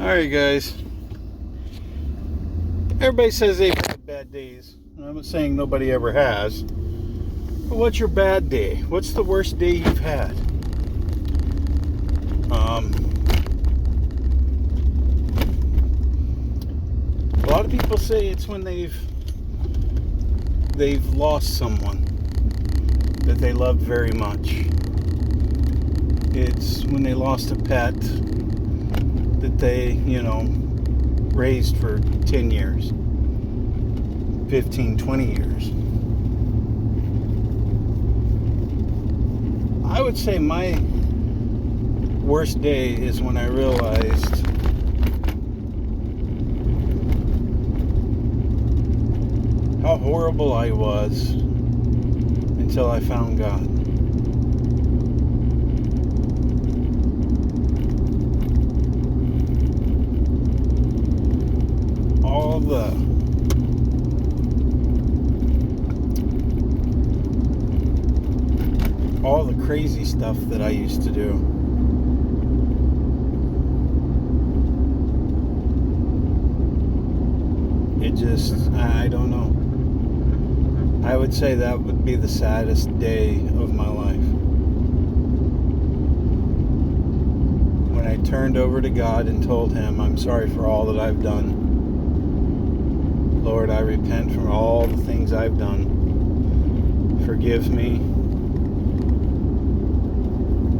Alright, guys. Everybody says they've had bad days. I'm not saying nobody ever has. But what's your bad day? What's the worst day you've had? A lot of people say it's when they've lost someone that they loved very much. It's when they lost a pet that they, raised for 10 years, 15, 20 years. I would say my worst day is when I realized how horrible I was until I found God. All the crazy stuff that I used to do. I don't know. I would say that would be the saddest day of my life. When I turned over to God and told Him, I'm sorry for all that I've done. Lord, I repent from all the things I've done. Forgive me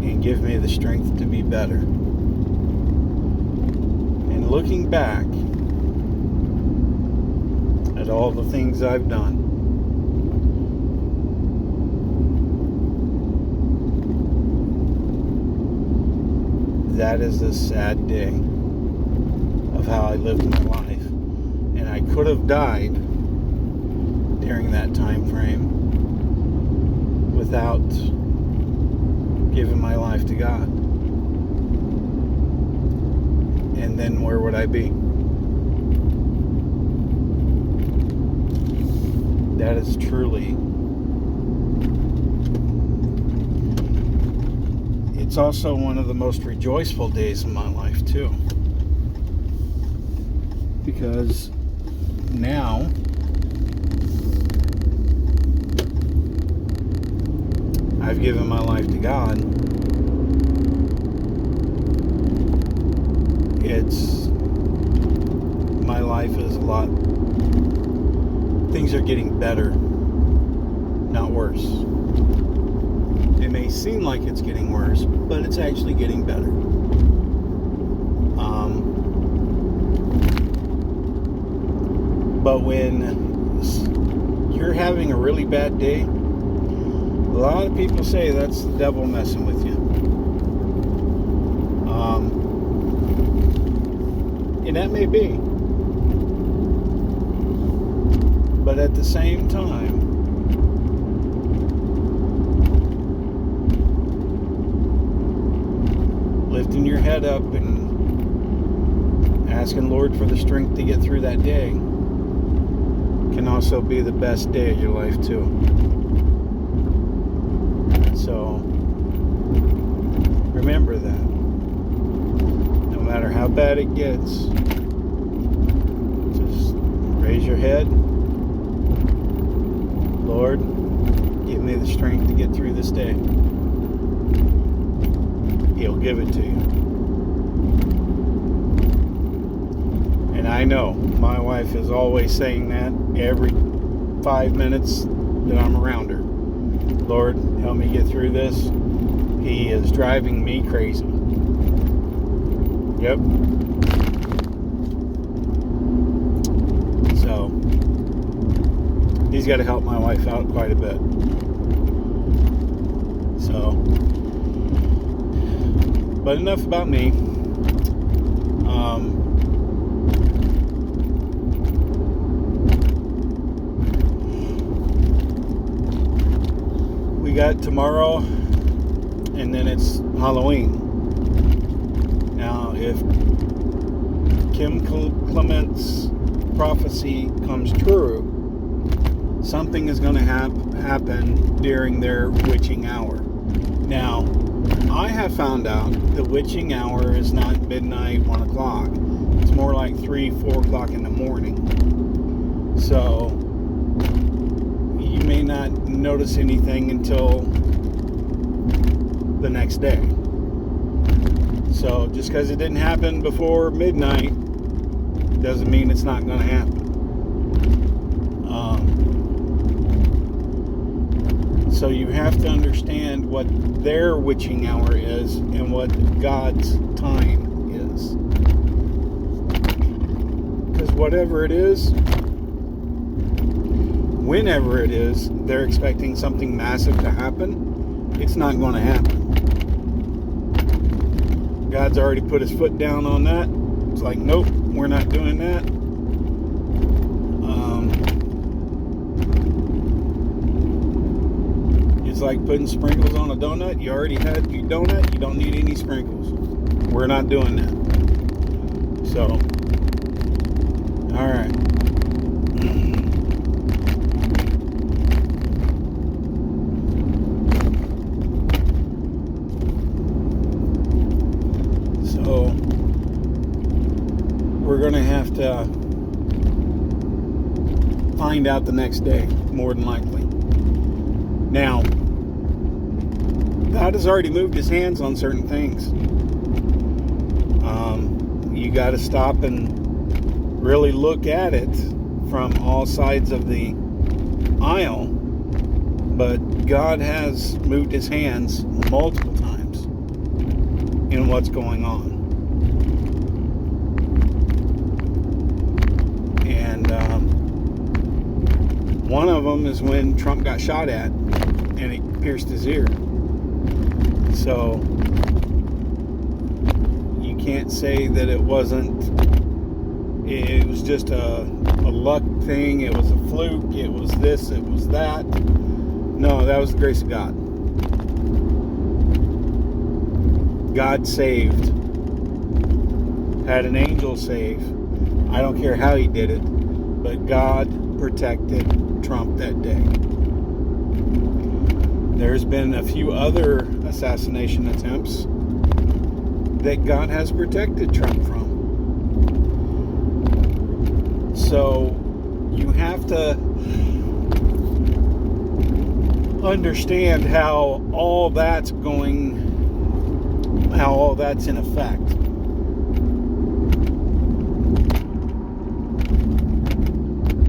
and give me the strength to be better. And looking back at all the things I've done, that is a sad day of how I lived my life. And I could have died during that time frame without giving my life to God. And then where would I be? That is truly... It's also one of the most rejoiceful days of my life, too. Because now I've given my life to God. My life is a lot... Things are getting better, not worse. It may seem like it's getting worse, but it's actually getting better. But when you're having a really bad day, a lot of people say that's the devil messing with you. And that may be. But at the same time, lifting your head up and asking Lord for the strength to get through that day can also be the best day of your life too. So remember that. No matter how bad it gets, just raise your head. Lord, give me the strength to get through this day. He'll give it to you. And I know my wife is always saying that every 5 minutes that I'm around her. Lord, help me get through this. He is driving me crazy. Yep. So, he's got to help my wife out quite a bit. So, but enough about me. We got tomorrow, and then it's Halloween. Now, if Kim Clement's prophecy comes true, something is going to happen during their witching hour. Now, I have found out the witching hour is not midnight, 1 o'clock. It's more like 3, 4 o'clock in the morning. So you may not notice anything until the next day. So just because it didn't happen before midnight doesn't mean it's not going to happen. So you have to understand what their witching hour is and what God's time is. Because whatever it is, whenever it is, they're expecting something massive to happen. It's not going to happen. God's already put his foot down on that. It's like, nope, we're not doing that. It's like putting sprinkles on a donut. You already had your donut. You don't need any sprinkles. We're not doing that. So, all right. So, we're going to have to find out the next day, more than likely. Now, God has already moved his hands on certain things. You got to stop and really look at it from all sides of the aisle. But God has moved his hands multiple times in what's going on. And one of them is when Trump got shot at and it pierced his ear. So you can't say that it was just a luck thing, it was a fluke, it was this, it was that. No, that was the grace of God. God saved. Had an angel save. I don't care how he did it, but God protected Trump that day. There's been a few other assassination attempts that God has protected Trump from. So you have to understand how all that's in effect.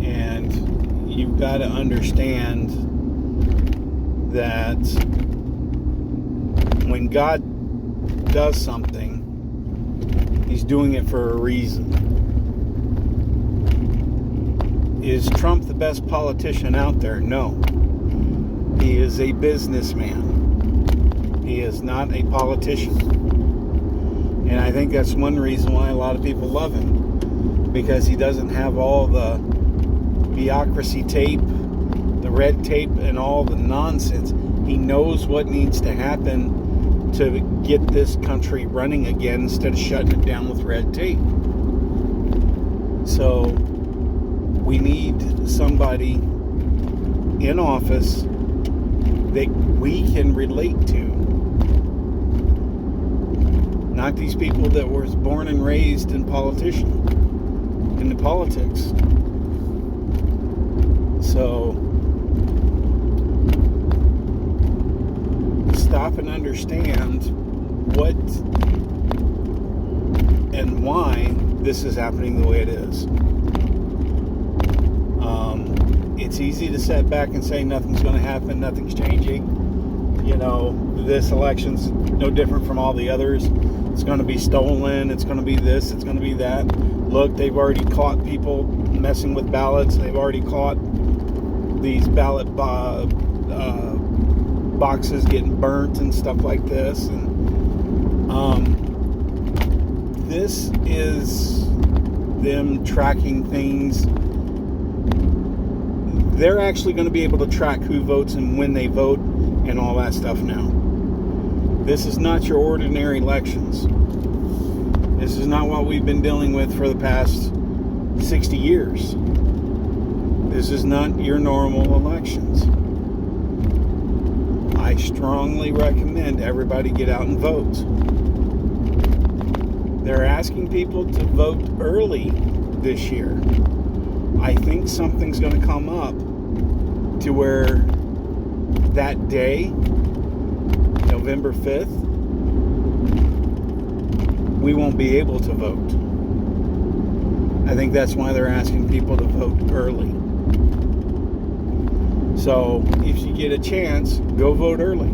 And you've got to understand that when God does something, he's doing it for a reason. Is Trump the best politician out there? No. He is a businessman. He is not a politician. And I think that's one reason why a lot of people love him. Because he doesn't have all the bureaucracy tape, the red tape, and all the nonsense. He knows what needs to happen to get this country running again instead of shutting it down with red tape. So we need somebody in office that we can relate to. Not these people that were born and raised in politics. So stop and understand what and why this is happening the way it is. It's easy to sit back and say nothing's going to happen, nothing's changing. You know, this election's no different from all the others. It's going to be stolen, it's going to be this, it's going to be that. Look, they've already caught people messing with ballots. They've already caught these ballot boxes getting burnt and stuff like this. And this is them tracking things. They're actually going to be able to track who votes and when they vote and all that stuff now. This is not your ordinary elections. This is not what we've been dealing with for the past 60 years. This is not your normal elections. I strongly recommend everybody get out and vote. They're asking people to vote early this year. I think something's going to come up to where that day, November 5th, we won't be able to vote. I think that's why they're asking people to vote early. So if you get a chance, go vote early.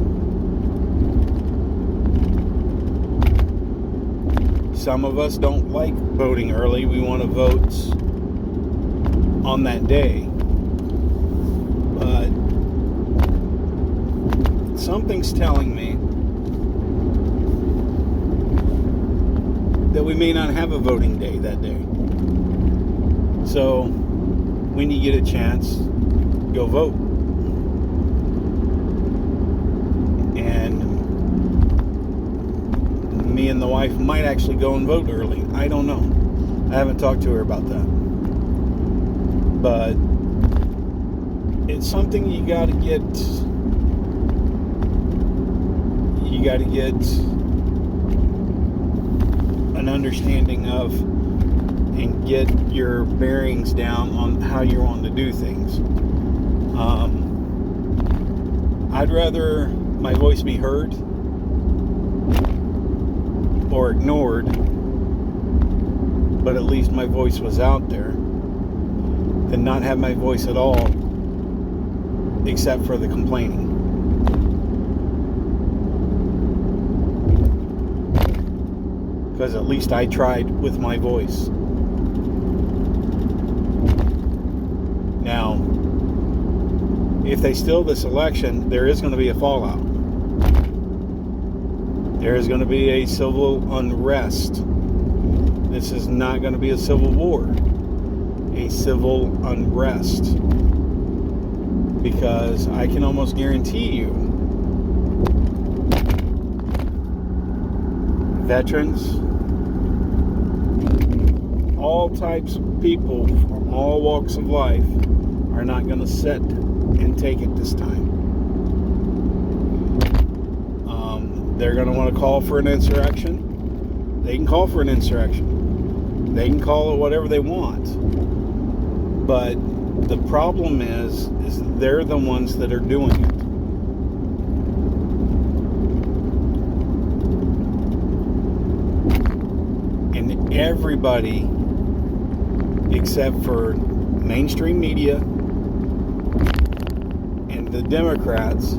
Some of us don't like voting early. We want to vote on that day. But something's telling me that we may not have a voting day that day. So when you get a chance, go vote. And me and the wife might actually go and vote early. I don't know. I haven't talked to her about that. But it's something you got to get an understanding of and get your bearings down on how you want to do things. I'd rather my voice be heard or ignored, but at least my voice was out there, than not have my voice at all except for the complaining. Because at least I tried with my voice. Now, if they steal this election, there is going to be a fallout. There is going to be a civil unrest. This is not going to be a civil war. A civil unrest. Because I can almost guarantee you, veterans, all types of people from all walks of life are not going to sit and take it this time. They're going to want to call for an insurrection. They can call for an insurrection. They can call it whatever they want. But the problem is they're the ones that are doing it. And everybody, except for mainstream media and the Democrats,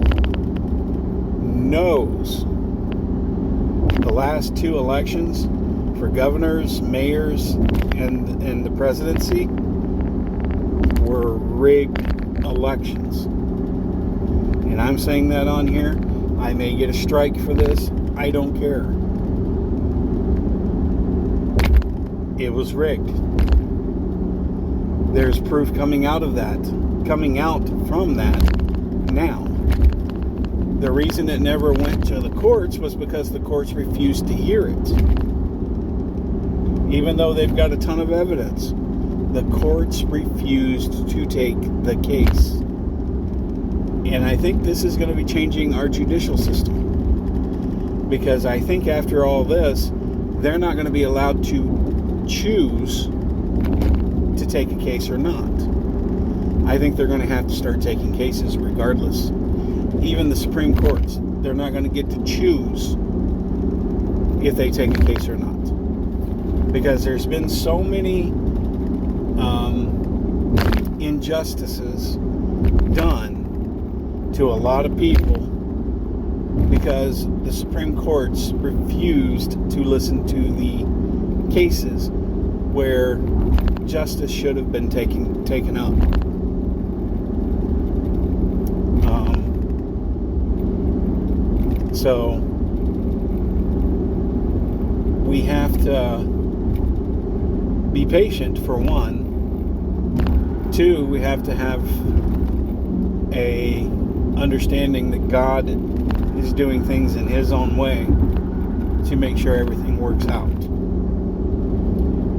knows the last two elections for governors, mayors, and the presidency were rigged elections. And I'm saying that on here. I may get a strike for this. I don't care. It was rigged. There's proof coming out from that now. The reason it never went to the courts was because the courts refused to hear it. Even though they've got a ton of evidence, the courts refused to take the case. And I think this is going to be changing our judicial system. Because I think after all this, they're not going to be allowed to choose to take a case or not. I think they're going to have to start taking cases regardless. Even the Supreme Courts, they're not going to get to choose if they take a case or not. Because there's been so many injustices done to a lot of people because the Supreme Courts refused to listen to the cases where justice should have been taken up. So we have to be patient, for one. Two, we have to have a understanding that God is doing things in His own way to make sure everything works out.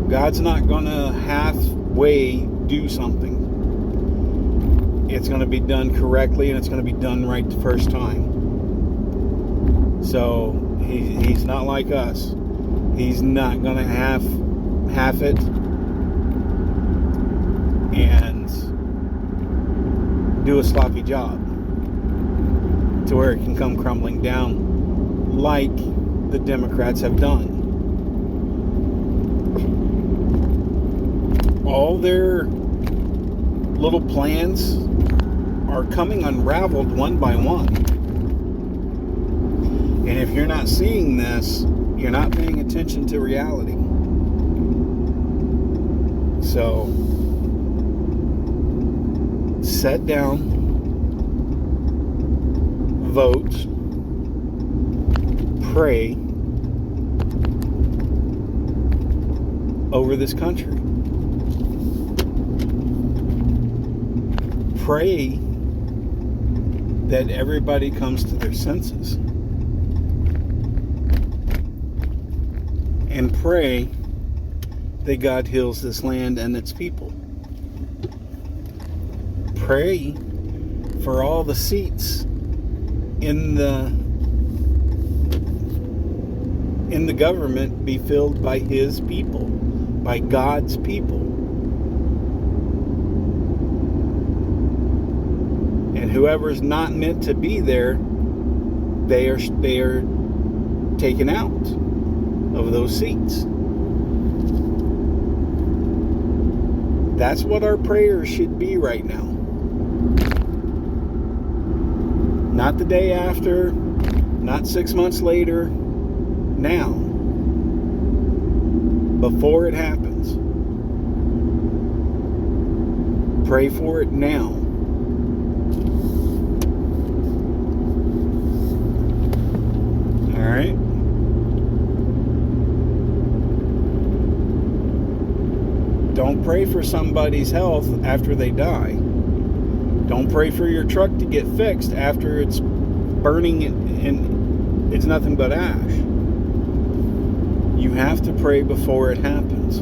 God's not going to halfway do something. It's going to be done correctly, and it's going to be done right the first time. So He's not like us. He's not going to half it and do a sloppy job to where it can come crumbling down like the Democrats have done. All their little plans are coming unraveled one by one. And if you're not seeing this, you're not paying attention to reality. So, sit down, vote, pray over this country. Pray that everybody comes to their senses. And pray that God heals this land and its people. Pray for all the seats in the government be filled by His people, by God's people. And whoever's not meant to be there, they are taken out of those seats. That's what our prayers should be right now. Not the day after, not 6 months later, now. Before it happens. Pray for it now. Alright? Don't pray for somebody's health after they die. Don't pray for your truck to get fixed after it's burning and it's nothing but ash. You have to pray before it happens.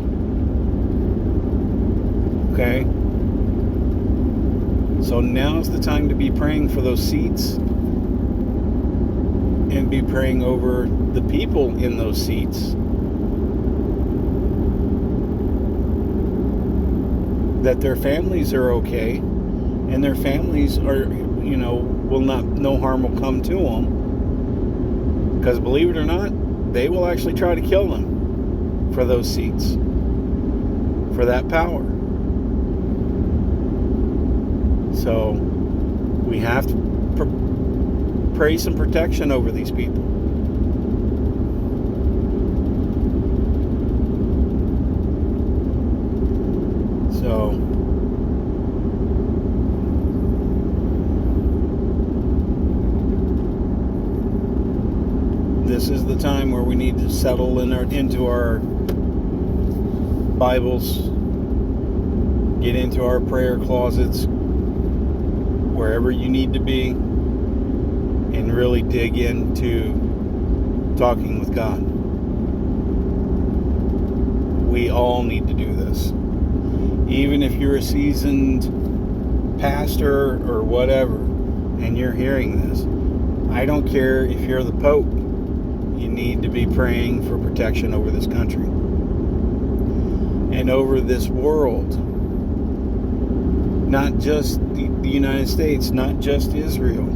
Okay? So now's the time to be praying for those seats and be praying over the people in those seats. That their families are okay, and their families are, no harm will come to them. Because believe it or not, they will actually try to kill them for those seats, for that power. So we have to pray some protection over these people. So this is the time where we need to settle into our Bibles, get into our prayer closets, wherever you need to be, and really dig into talking with God. We all need to do this. Even if you're a seasoned pastor or whatever, and you're hearing this, I don't care if you're the Pope. You need to be praying for protection over this country and over this world. Not just the United States, not just Israel.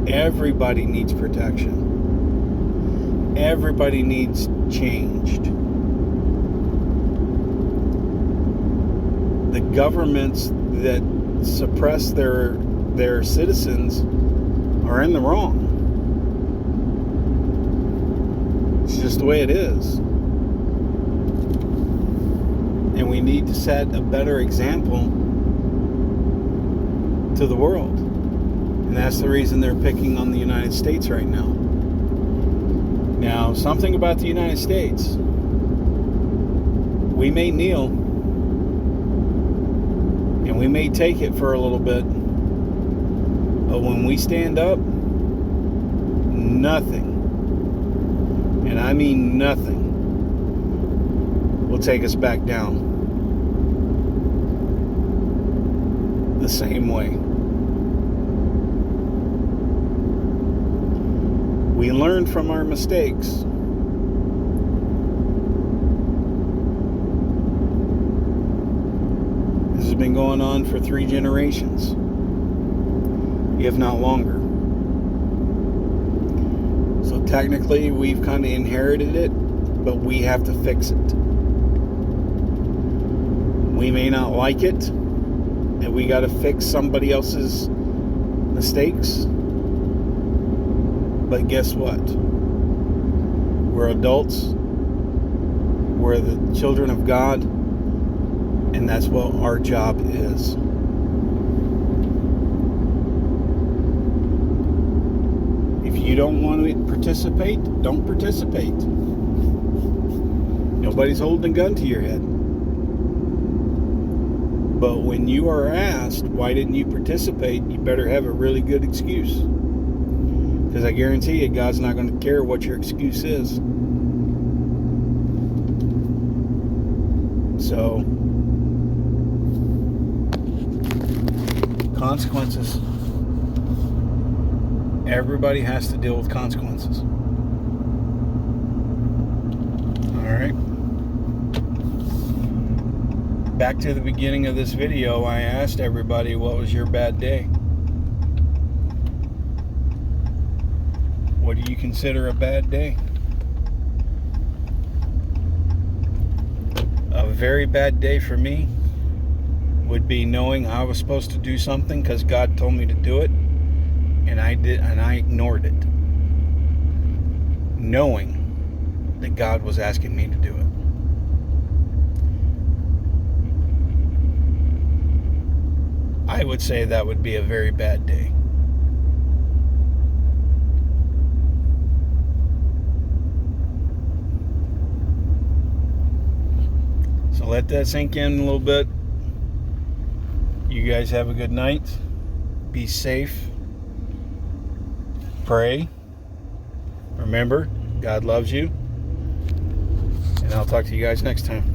Everybody needs protection. Everybody needs changed. The governments that suppress their citizens are in the wrong. It's just the way it is. And we need to set a better example to the world. And that's the reason they're picking on the United States right now. Now, something about the United States. We may kneel, and we may take it for a little bit, but when we stand up, nothing, and I mean nothing, will take us back down the same way. We learn from our mistakes. been going on for 3 generations, if not longer. So technically, we've kind of inherited it, but we have to fix it. We may not like it, that we got to fix somebody else's mistakes, but guess what? We're adults. We're the children of God, and that's what our job is. If you don't want to participate, don't participate. Nobody's holding a gun to your head. But when you are asked, why didn't you participate, you better have a really good excuse. Because I guarantee you, God's not going to care what your excuse is. So, consequences. Everybody has to deal with consequences. Alright. Back to the beginning of this video, I asked everybody, what was your bad day? What do you consider a bad day? A very bad day for me would be knowing I was supposed to do something because God told me to do it, and I ignored it, knowing that God was asking me to do it. I would say that would be a very bad day. So let that sink in a little bit. You guys have a good night. Be safe. Pray. Remember, God loves you. And I'll talk to you guys next time.